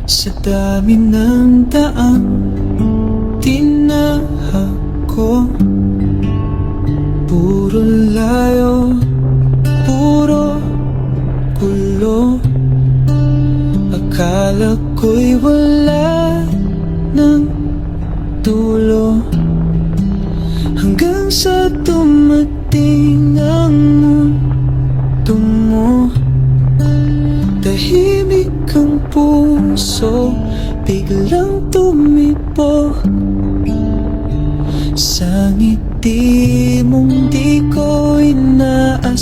Sa dami ng daang tinahak ko, puro layo, puro gulo. Akala ko'y wala ng dulo, hanggang sa dumating ang mundo mo. Tahimik ang puso, biglang tumibo. Sa ngiti mong di ko inaasahan,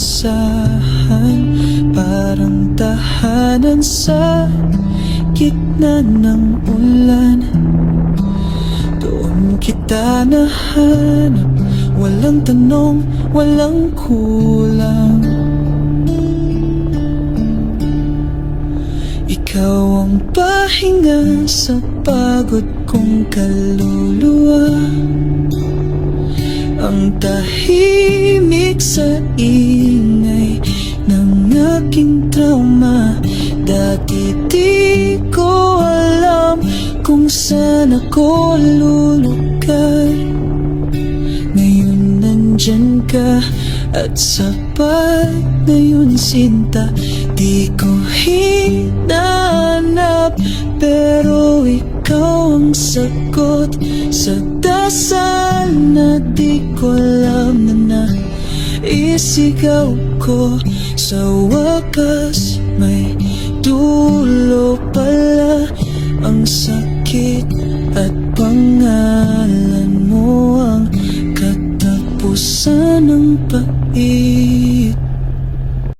parang tahanan sa gitna ng ulan. Doon kita nahanap, walang tanong, walang kulang. Ikaw ang pahinga sa pagod kong kaluluwa, ang tahimik sa ingay ng aking trauma. Dati di ko alam kung saan ako lulugar. Ngayon nandyan ka at sapat na yun, sinta. Di ko hinanap, pero ikaw ang sagot sa dasal na di ko alam na naisigaw ko. Sa wakas may dulo pala ang sakit, at pangalan mo ang katapusan ng pait.